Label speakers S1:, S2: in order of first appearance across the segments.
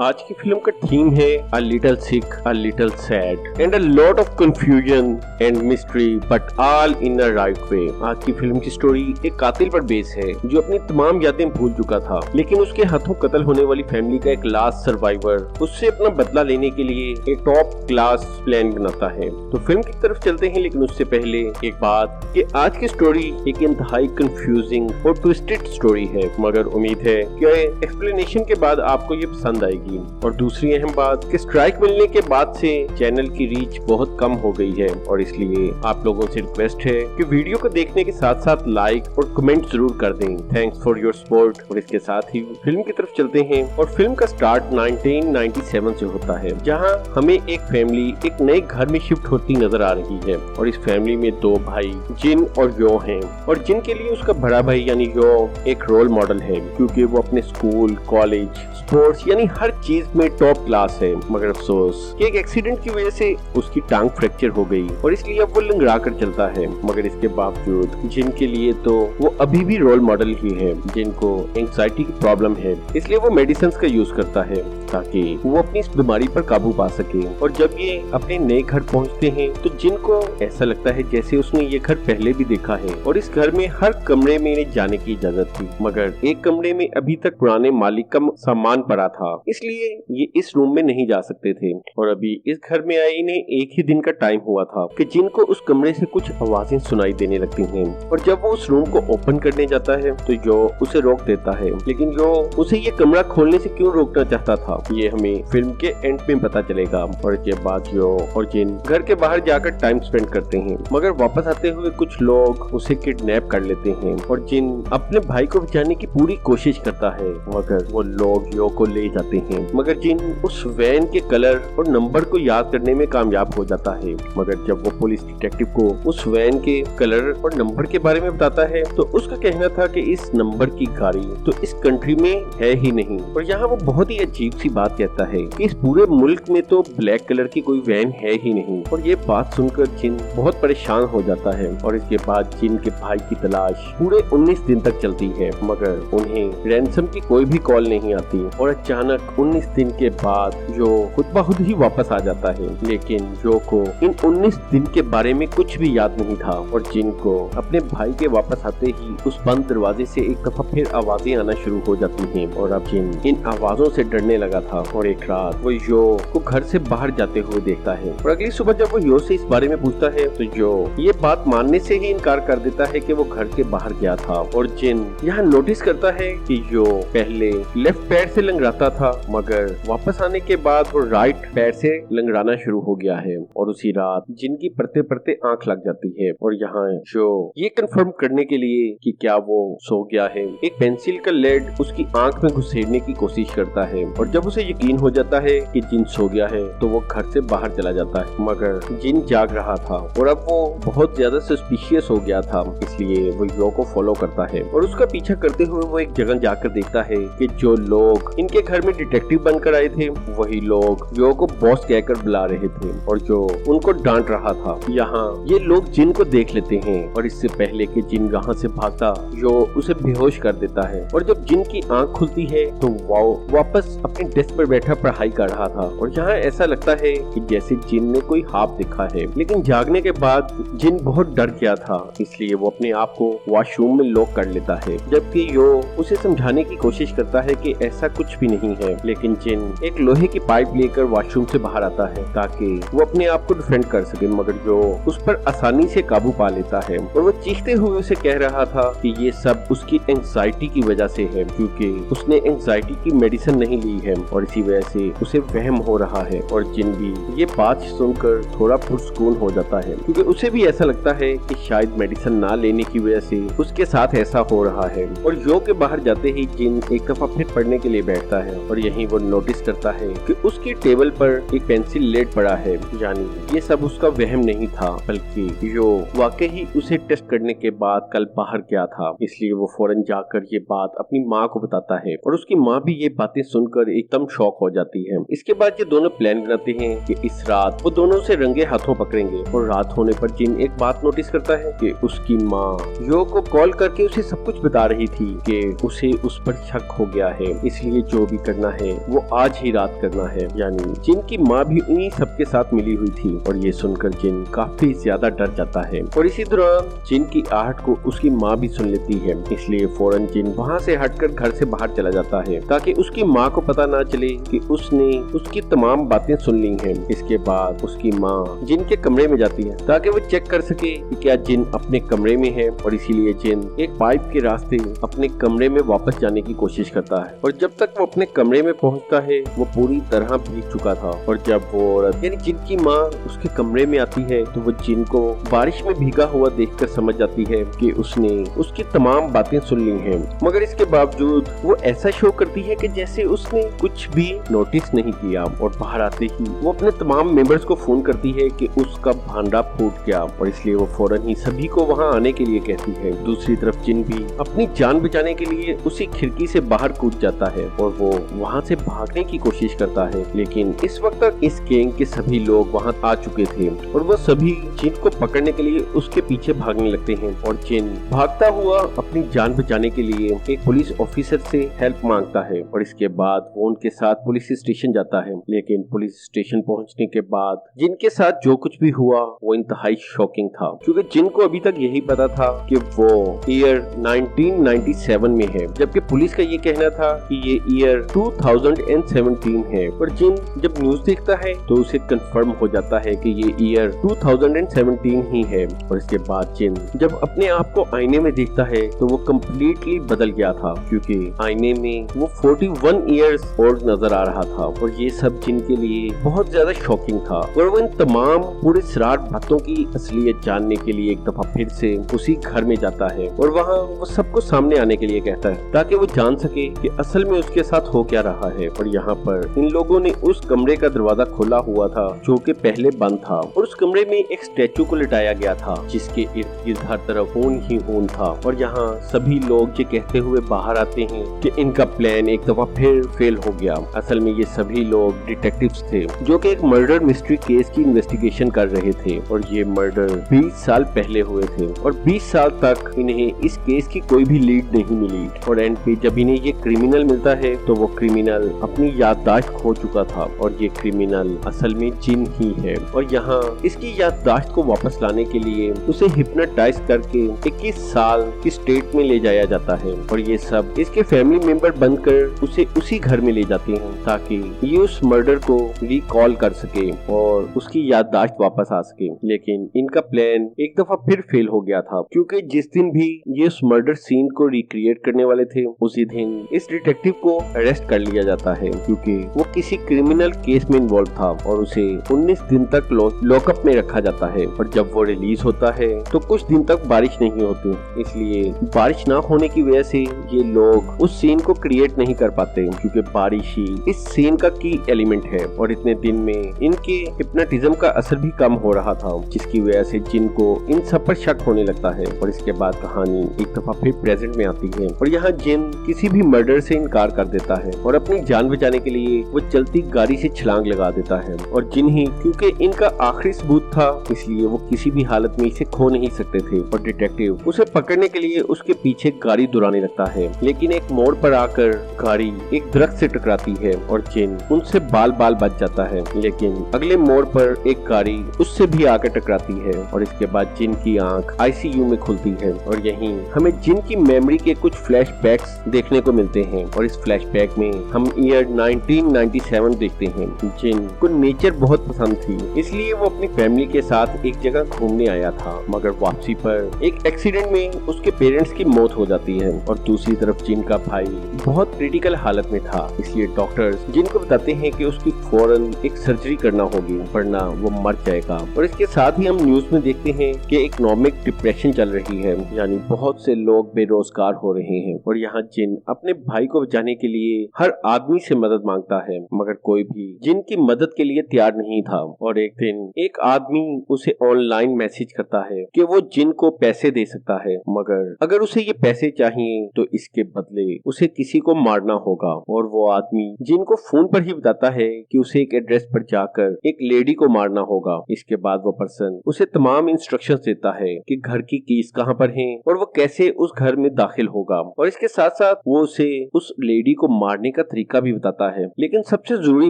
S1: आज की फिल्म का थीम है a little sick, a little sad and a lot of confusion and mystery but all in a right way. आज की film की story एक कातिल पर बेस है जो अपनी तमाम यादें भूल चुका था, लेकिन उसके हाथों कत्ल होने वाली फैमिली का एक लास्ट सर्वाइवर उससे अपना बदला लेने के लिए एक टॉप क्लास प्लान बनाता है। तो फिल्म की तरफ चलते हैं, लेकिन उससे पहले एक बात कि आज की स्टोरी एक इंतहाई कंफ्यूजिंग और ट्विस्टेड स्टोरी है, मगर उम्मीद है कि एक्सप्लेनेशन के बाद आपको ये पसंद आएगी। और दूसरी अहम बात कि स्ट्राइक मिलने के बाद से चैनल की रीच बहुत कम हो गई है, और इसलिए आप लोगों से रिक्वेस्ट है कि वीडियो को देखने के साथ साथ लाइक और कमेंट जरूर कर दें। Thanks for your support. और इसके साथ ही फिल्म की तरफ चलते हैं, और फिल्म का स्टार्ट 1997 से होता है, जहां हमें एक फैमिली एक नए घर में शिफ्ट होती नजर आ रही है। और इस फैमिली में दो भाई जिन और यो हैं, और जिन के लिए उसका बड़ा भाई यानी यो एक रोल मॉडल है, क्योंकि वो अपने स्कूल, कॉलेज, स्पोर्ट्स यानी हर चीज में टॉप क्लास है। मगर अफसोस कि एक एक्सीडेंट की वजह से उसकी टांग फ्रैक्चर हो गई, और इसलिए अब वो लंगड़ा कर चलता है। मगर इसके बावजूद जिनके लिए तो वो अभी भी रोल मॉडल ही है। जिनको एंजाइटी की प्रॉब्लम है, इसलिए वो मेडिसिन का यूज करता है ताकि वो अपनी इस बीमारी पर काबू पा सके। और जब ये अपने नए घर पहुंचते हैं तो जिनको ऐसा लगता है जैसे उसने ये घर पहले भी देखा है, और इस घर में हर कमरे में इन्हें जाने की इजाजत थी, मगर एक कमरे में अभी तक पुराने मालिक का सामान पड़ा था, इसलिए ये इस रूम में नहीं जा सकते थे। और अभी इस घर में आए इन्हें एक ही दिन का टाइम हुआ था कि जिनको उस कमरे से कुछ आवाजें सुनाई देने लगती हैं। और जब वो उस रूम को ओपन करने जाता है तो जो उसे रोक देता है, लेकिन जो उसे ये कमरा खोलने से क्यों रोकना चाहता था ये हमें फिल्म के एंड में पता चलेगा। और इसके बाद जो और जिन घर के बाहर जाकर टाइम स्पेंड करते हैं, मगर वापस आते हुए कुछ लोग उसे किडनैप कर लेते हैं। और जिन अपने भाई को बचाने की पूरी कोशिश करता है, मगर वो लोग यो को ले जाते हैं। मगर जिन उस वैन के कलर और नंबर को याद करने में कामयाब हो जाता है, मगर जब वो पुलिस डिटेक्टिव को उस वैन के कलर और नंबर के बारे में बताता है तो उसका कहना था कि इस नंबर की गाड़ी तो इस कंट्री में है ही नहीं। और यहाँ वो बहुत ही अजीब सी बात कहता है कि इस पूरे मुल्क में तो ब्लैक कलर की कोई वैन है ही नहीं। और ये बात सुनकर जिन बहुत परेशान हो जाता है। और इसके बाद जिन के भाई की तलाश पूरे 19 दिन तक चलती है, मगर उन्हें रैंसम की कोई भी कॉल नहीं आती। और अचानक 19 दिन के बाद जो खुद ब खुद ही वापस आ जाता है, लेकिन जो को इन 19 दिन के बारे में कुछ भी याद नहीं था। और जिन को अपने भाई के वापस आते ही उस बंद दरवाजे से एक दफा फिर आवाजें आना शुरू हो जाती हैं। और अब जिन इन आवाजों से डरने लगा था, और एक रात वो यो को घर से बाहर जाते हुए देखता है। और अगली सुबह जब वो यो से इस बारे में पूछता है तो यो ये बात मानने से ही इनकार कर देता है कि वो घर के बाहर गया था। और जिन यहाँ नोटिस करता है कि यो पहले लेफ्ट पैर से लंगड़ाता था, मगर वापस आने के बाद वो राइट पैर से लंगड़ाना शुरू हो गया है। और उसी रात जिनकी पड़ते पड़ते आंख लग जाती है। और यहाँ जो ये कंफर्म करने के लिए कि क्या वो सो गया है, एक पेंसिल का लेड उसकी आंख में घुसेड़ने की कोशिश करता है। और जब उसे यकीन हो जाता है कि जिन सो गया है तो वो घर से बाहर चला जाता है, मगर जिन जाग रहा था और अब वो बहुत ज्यादा सस्पिशियस हो गया था, इसलिए वो यो को फॉलो करता है। और उसका पीछा करते हुए वो एक जगह जाकर देखता है कि जो लोग इनके घर में डिटेक्टिव बनकर आए थे वही लोग यो को बॉस कहकर बुला रहे थे, और जो उनको डांट रहा था। यहाँ ये लोग जिन को देख लेते हैं, और इससे पहले कि जिन यहाँ से भागता यो उसे बेहोश कर देता है। और जब जिन की आंख खुलती है तो वो वापस अपने डेस्क पर बैठा पढ़ाई कर रहा था। और यहाँ ऐसा लगता है कि जैसे जिन ने कोई ख्वाब देखा है, लेकिन जागने के बाद जिन बहुत डर गया था, इसलिए वो अपने आप को वॉशरूम में लॉक कर लेता है। जबकि यो उसे समझाने की कोशिश करता है कि ऐसा कुछ भी नहीं है, लेकिन जिन एक लोहे की पाइप लेकर वॉशरूम से बाहर आता है ताकि वो अपने आप को डिफेंड कर सके, मगर जो उस पर आसानी से काबू पा लेता है। और वो चीखते हुए उसे कह रहा था कि ये सब उसकी एंजाइटी की वजह से है, क्योंकि उसने एंजाइटी की मेडिसिन नहीं ली है, और इसी वजह से उसे वहम हो रहा है। और जिन भी ये बात सुनकर थोड़ा पुरसुकून हो जाता है, क्योंकि उसे भी ऐसा लगता है कि शायद मेडिसिन ना लेने की वजह से उसके साथ ऐसा हो रहा है। और यो के बाहर जाते ही जिन एक दफा फिर पढ़ने के लिए बैठता है, और यहीं वो नोटिस करता है कि उसकी टेबल पर एक पेंसिल लेड पड़ा है। यानी ये सब उसका वहम नहीं था, बल्कि यो वाकई ही उसे टेस्ट करने के बाद कल बाहर गया था। इसलिए वो फौरन जाकर ये बात अपनी माँ को बताता है, और उसकी माँ भी ये बातें सुनकर एकदम शॉक हो जाती है। इसके बाद ये दोनों प्लान बनाते हैं कि इस रात वो दोनों से रंगे हाथों पकड़ेंगे। और रात होने पर जिन एक बात नोटिस करता है कि उसकी माँ यो को कॉल करके उसे सब कुछ बता रही थी कि उसे उस पर शक हो गया है, इसलिए जो भी करना है वो आज ही रात करना है। यानी जिन की माँ भी उन्हीं सबके साथ मिली हुई थी और ये सुनकर जिन काफी ज्यादा डर जाता है और इसी दौरान जिन की आहट को उसकी माँ भी सुन लेती है। इसलिए फौरन जिन वहाँ से हटकर घर से बाहर चला जाता है ताकि उसकी माँ को पता ना चले कि उसने उसकी तमाम बातें सुन ली हैं। इसके बाद उसकी माँ जिन के कमरे में जाती है ताकि वो चेक कर सके कि क्या जिन अपने कमरे में है और इसीलिए जिन एक पाइप के रास्ते अपने कमरे में वापस जाने की कोशिश करता है और जब तक वो अपने कमरे में पहुंचता है वो पूरी तरह भीग चुका था। और जब वो औरत यानी जिन की माँ उसके कमरे में आती है तो वो जिन को बारिश में भीगा हुआ देखकर समझ जाती है कि उसने उसकी तमाम बातें सुन ली हैं। मगर इसके बावजूद वो ऐसा शो करती है कि जैसे उसने कुछ भी नोटिस नहीं किया और बाहर आते ही वो अपने तमाम मेंबर्स को फोन करती है कि उसका भांडा फूट गया और इसलिए वो फौरन ही सभी को वहाँ आने के लिए कहती है। दूसरी तरफ जिन भी अपनी जान बचाने के लिए उसी खिड़की से बाहर कूद जाता है और वो वहाँ से भागने की कोशिश करता है, लेकिन इस वक्त तक इस गैंग के सभी लोग वहाँ आ चुके थे और वो सभी जिन को पकड़ने के लिए उसके पीछे भागने लगते हैं। और जिन भागता हुआ अपनी जान बचाने के लिए एक पुलिस ऑफिसर से हेल्प मांगता है और इसके बाद वो उनके साथ पुलिस स्टेशन जाता है। लेकिन पुलिस स्टेशन पहुंचने के बाद जिनके साथ जो कुछ भी हुआ वो इंतहाई शॉकिंग था, क्योंकि जिन को अभी तक यही पता था कि वो ईयर 1997 में है, जबकि पुलिस का ये कहना था कि ये ईयर 2017 है। और जिन जब न्यूज देखता है तो उसे कंफर्म हो जाता है कि ये ईयर 2017 ही है। और इसके बाद जिन जब अपने आप को आईने में देखता है तो वो कम्प्लीटली बदल गया था, क्योंकि आईने में वो 41 ईयर्स ओल्ड नजर आ रहा था। और ये सब जिन के लिए बहुत ज्यादा शॉकिंग था और वो इन तमाम पूरे सरार बातों की असलियत जानने के लिए एक दफा फिर से उसी घर में जाता है और वहाँ वो सबको सामने आने के लिए कहता है ताकि वो जान सके कि असल में उसके साथ हो क्या रहा है। और यहाँ पर इन लोगों ने उस कमरे का दरवाजा खोला हुआ था जो कि पहले बंद था और उस कमरे में एक स्टैचू को लिटाया गया था जिसके इर्द गिर्द हर तरफ खून ही खून था। और यहाँ सभी लोग ये कहते हुए बाहर आते हैं कि इनका प्लान एक दफा फिर फेल हो गया। असल में ये सभी लोग डिटेक्टिव्स थे जो कि एक मर्डर मिस्ट्री केस की इन्वेस्टिगेशन कर रहे थे और ये मर्डर 20 साल पहले हुए थे और 20 साल तक इन्हें इस केस की कोई भी लीड नहीं मिली। और एंड पे जब इन्हें ये क्रिमिनल मिलता है तो वो क्रिमिनल अपनी याददाश्त खो चुका था और ये क्रिमिनल असल में जिन ही है। और यहाँ इसकी याददाश्त को वापस लाने के लिए उसे हिप्नोटाइज करके 21 साल की स्टेट में ले जाया जाता है और ये सब इसके फैमिली मेंबर बनकर उसे उसी घर में ले जाते हैं ताकि ये उस मर्डर को रिकॉल कर सके और उसकी याददाश्त वापस आ सके। लेकिन इनका प्लान एक दफा फिर फेल हो गया था, क्योंकि जिस दिन भी ये उस मर्डर सीन को रिक्रिएट करने वाले थे उसी दिन इस डिटेक्टिव को अरेस्ट कर लिया जाता है, क्योंकि वो किसी क्रिमिनल केस में इन्वॉल्व था और उसे 19 दिन तक लॉकअप में रखा जाता है। और जब वो रिलीज होता है तो कुछ दिन तक बारिश नहीं होती, इसलिए बारिश ना होने की वजह से ये लोग उस सीन को क्रिएट नहीं कर पाते, क्योंकि बारिश ही इस सीन का की एलिमेंट है। और इतने दिन में इनके हिप्नोटिज्म का असर भी कम हो रहा था, जिसकी वजह से जिन को इन सब पर शक होने लगता है। और इसके बाद कहानी एक दफा फिर प्रेजेंट में आती है और यहाँ जिन किसी भी मर्डर से इनकार कर देता है और अपनी जान बचाने के लिए वो चलती गाड़ी से छलांग लगा देता है। और जिन ही क्योंकि इनका आखिरी सबूत था इसलिए वो किसी भी हालत में इसे खो नहीं सकते थे और डिटेक्टिव उसे पकड़ने के लिए उसके पीछे गाड़ी दौड़ाने लगता है। लेकिन एक मोड़ पर आकर गाड़ी एक दरख्त से टकराती है और जिन उनसे बाल बाल बच जाता है। लेकिन अगले मोड़ पर एक गाड़ी उससे भी आकर टकराती है और इसके बाद जिन की आंख आईसीयू में खुलती है और यहीं हमें जिन की मेमोरी के कुछ फ्लैशबैक्स देखने को मिलते हैं। और इस फ्लैशबैक में हम ईयर 1997 देखते हैं। जिन को नेचर बहुत पसंद थी, इसलिए वो अपनी फैमिली के साथ एक जगह घूमने आया था, मगर वापसी पर एक एक्सीडेंट में उसके पेरेंट्स की मौत हो जाती है। और दूसरी तरफ जिन का भाई बहुत क्रिटिकल हालत में था, इसलिए डॉक्टर्स जिन को बताते हैं कि उसकी फौरन एक सर्जरी करना होगी वरना वो मर जाएगा। और इसके साथ ही हम न्यूज में देखते हैं कि इकोनॉमिक डिप्रेशन चल रही है, यानी बहुत से लोग बेरोजगार हो रहे हैं। और यहाँ जिन अपने भाई को बचाने के लिए हर आदमी से मदद मांगता है, मगर कोई भी जिन की मदद के लिए तैयार नहीं था। और एक दिन एक आदमी उसे ऑनलाइन मैसेज करता है कि वो जिन को पैसे दे सकता है, मगर अगर उसे ये पैसे चाहिए तो इसके बदले उसे किसी को मारना होगा। और वो आदमी जिन को फोन पर ही बताता है कि उसे एक एड्रेस पर जाकर एक लेडी को मारना होगा। इसके बाद वो पर्सन उसे तमाम इंस्ट्रक्शंस देता है कि घर की कीज कहाँ पर हैं और वो कैसे उस घर में दाखिल होगा। और इसके साथ साथ वो उसे उस लेडी को मारने का तरीका भी बताता है। लेकिन सबसे जरूरी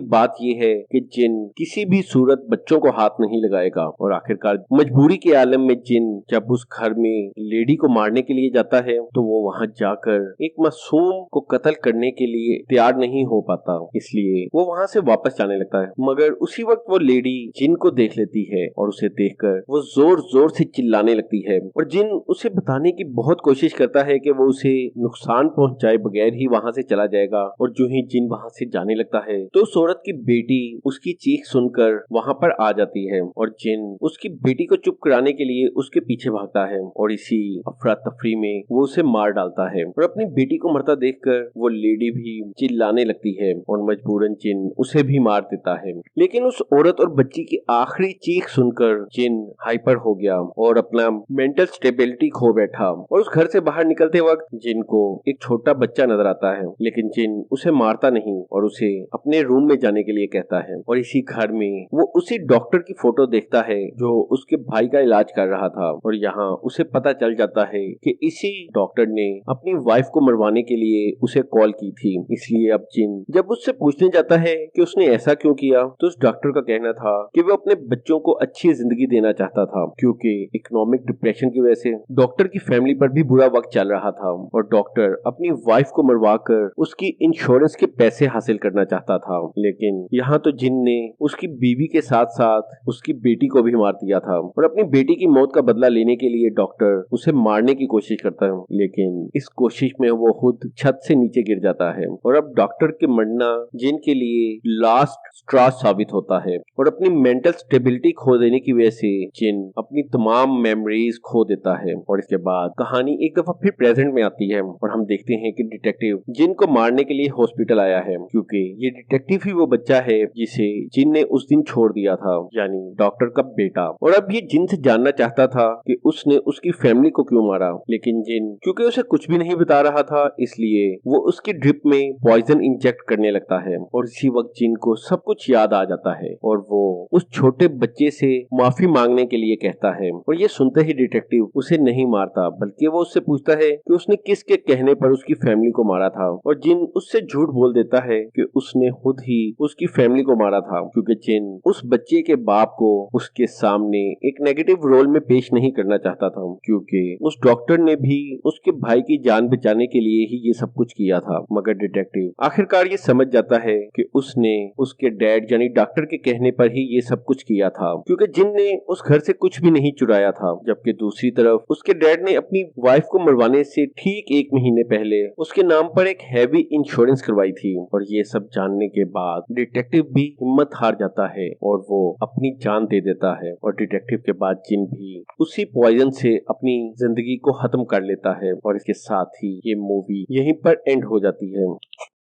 S1: बात यह है कि जिन किसी भी सूरत बच्चों को हाथ नहीं लगाएगा। और आखिरकार मजबूरी के आलम में जिन जब उस घर में लेडी को मारने के लिए जाता है तो वो वहां जाकर एक मासूम को कत्ल करने के लिए तैयार नहीं हो पाता, इसलिए वो वहां से वापस जाने लगता है। मगर उसी वक्त वो लेडी जिन को देख लेती है और उसे देखकर वो जोर जोर से चिल्लाने लगती है और जिन उसे बताने की बहुत कोशिश करता है कि वो उसे नुकसान पहुंचाए बगैर ही वहां से चला जाएगा। और जो ही जिन वहां से जाने लगता है तो उस औरत की बेटी उसकी चीख सुनकर वहां पर आ जाती है और जिन उसकी बेटी को चुप कराने के लिए उसके पीछे भागता है और इसी अफरा तफरी में वो उसे मार डालता है। और अपनी बेटी को मरता देखकर वो लेडी भी चिल्लाने लगती है और मजबूरन जिन उसे भी मार देता है। लेकिन उस औरत और बच्ची की आखिरी चीख सुनकर जिन हाइपर हो गया और अपना मेंटल स्टेबिलिटी खो बैठा। और उस घर से बाहर निकलते वक्त जिन को एक छोटा बच्चा नजर आता है, लेकिन जिन उसे मारता नहीं और उसे अपने रूम में जाने के लिए कहता है। और इसी घर में वो उसी डॉक्टर की फोटो देखता है जो उसके भाई का इलाज कर रहा था। और यहाँ उसे पता चल जाता है कि इसी डॉक्टर ने अपनी वाइफ को मरवाने के लिए उसे कॉल की थी। इसलिए अब जिन जब उससे पूछने जाता है कि उसने ऐसा क्यों किया तो उस डॉक्टर का कहना था कि वो अपने बच्चों को अच्छी जिंदगी देना चाहता था, क्योंकि इकोनॉमिक डिप्रेशन की वजह से डॉक्टर की फैमिली पर भी बुरा वक्त चल रहा था और डॉक्टर अपनी वाइफ को मरवाकर उसकी इंश्योरेंस के पैसे हासिल करना चाहता था। लेकिन यहाँ तो जिन ने उसकी बीवी के साथ साथ उसकी बेटी को भी मार दिया था और अपनी बेटी की मौत का बदला लेने के लिए डॉक्टर उसे मारने की कोशिश करता है। लेकिन इस कोशिश में वो खुद छत से नीचे गिर जाता है और अब डॉक्टर के मरना जिन के लिए लास्ट स्ट्रॉ साबित होता है। और अपनी मेंटल स्टेबिलिटी खो देने की वजह से जिन अपनी तमाम मेमोरीज खो देता है। और इसके बाद कहानी एक दफा फिर प्रेजेंट में आती है और हम देखते हैं कि डिटेक्टिव जिन को मारने के लिए हॉस्पिटल आया है, क्योंकि ये डिटेक्टिव ही वो बच्चा है जिसे जिन ने उस दिन छोड़ दिया था, यानी डॉक्टर का बेटा। और अब ये जिन से जानना चाहता था कि उसने उसकी फैमिली को क्यों मारा। लेकिन जिन क्योंकि उसे कुछ भी नहीं बता रहा था, इसलिए वो उसकी ड्रिप में पॉइजन इंजेक्ट करने लगता है। और इसी वक्त जिन को सब कुछ याद आ जाता है और वो उस छोटे बच्चे से माफी मांगने के लिए कहता है। और ये सुनते ही डिटेक्टिव उसे नहीं मारता, बल्कि वो उससे पूछता है कि उसने किसके कहने पर उसकी फैमिली को मारा था। और जिन उससे झूठ बोल देता है कि उसने खुद ही उसकी फैमिली को मारा था, क्योंकि जिन उस बच्चे के बाप को उसके सामने एक नेगेटिव रोल में पेश नहीं करना चाहता था, क्योंकि उस डॉक्टर ने भी उसके भाई की जान बचाने के लिए ही ये सब कुछ किया था। मगर डिटेक्टिव आखिरकार ये समझ जाता है कि उसने उसके डैड यानी डॉक्टर के कहने पर ही ये सब कुछ किया था, क्योंकि जिन ने उस घर से कुछ भी नहीं चुराया था। जबकि दूसरी तरफ उसके डैड ने अपनी वाइफ को मरवाने से ठीक 1 महीने पहले उसके नाम पर एक हैवी इंश्योरेंस करवाई थी। और ये सब जानने के बाद डिटेक्टिव भी हिम्मत हार जाता है और वो अपनी जान दे देता है। और डिटेक्टिव के बाद जिन भी उसी पॉइजन से अपनी जिंदगी को खत्म कर लेता है। और इसके साथ ही ये मूवी यहीं पर एंड हो जाती है।